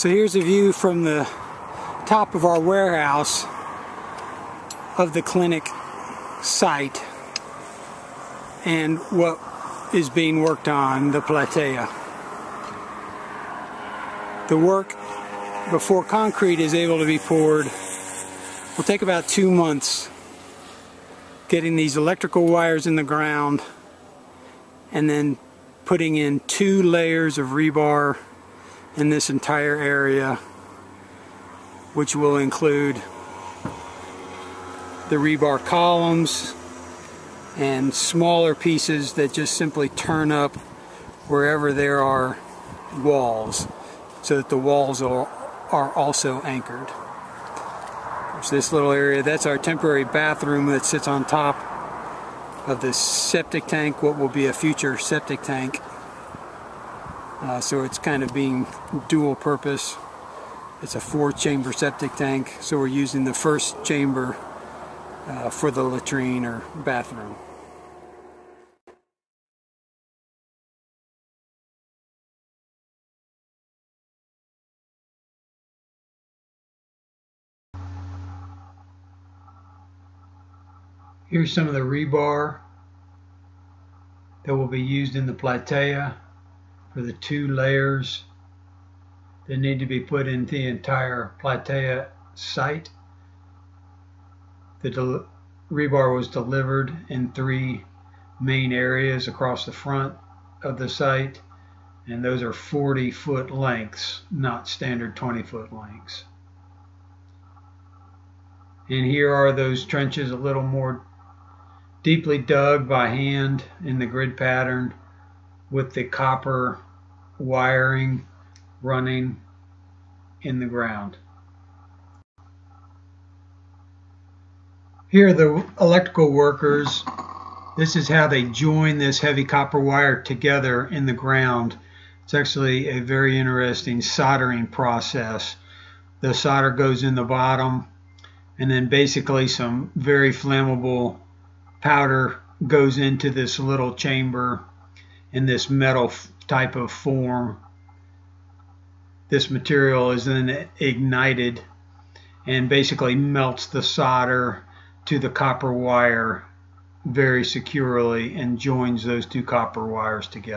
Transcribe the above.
So here's a view from the top of our warehouse of the clinic site and what is being worked on, the platea. The work before concrete is able to be poured will take about 2 months, getting these electrical wires in the ground and then putting in 2 layers of rebar in this entire area, which will include the rebar columns and smaller pieces that just simply turn up wherever there are walls, so that the walls are also anchored. There's this little area, that's our temporary bathroom that sits on top of this septic tank, what will be a future septic tank. So it's kind of being dual purpose. It's a 4-chamber septic tank, so we're using the first chamber for the latrine or bathroom. Here's some of the rebar that will be used in the platea for the 2 layers that need to be put into the entire platea site. The rebar was delivered in 3 main areas across the front of the site, and those are 40-foot lengths, not standard 20-foot lengths. And here are those trenches a little more deeply dug by hand in the grid pattern, with the copper wiring running in the ground. Here are the electrical workers. This is how they join this heavy copper wire together in the ground. It's actually a very interesting soldering process. The solder goes in the bottom, and then basically some very flammable powder goes into this little chamber in this metal type of form. This material is then ignited and basically melts the solder to the copper wire very securely and joins those 2 copper wires together.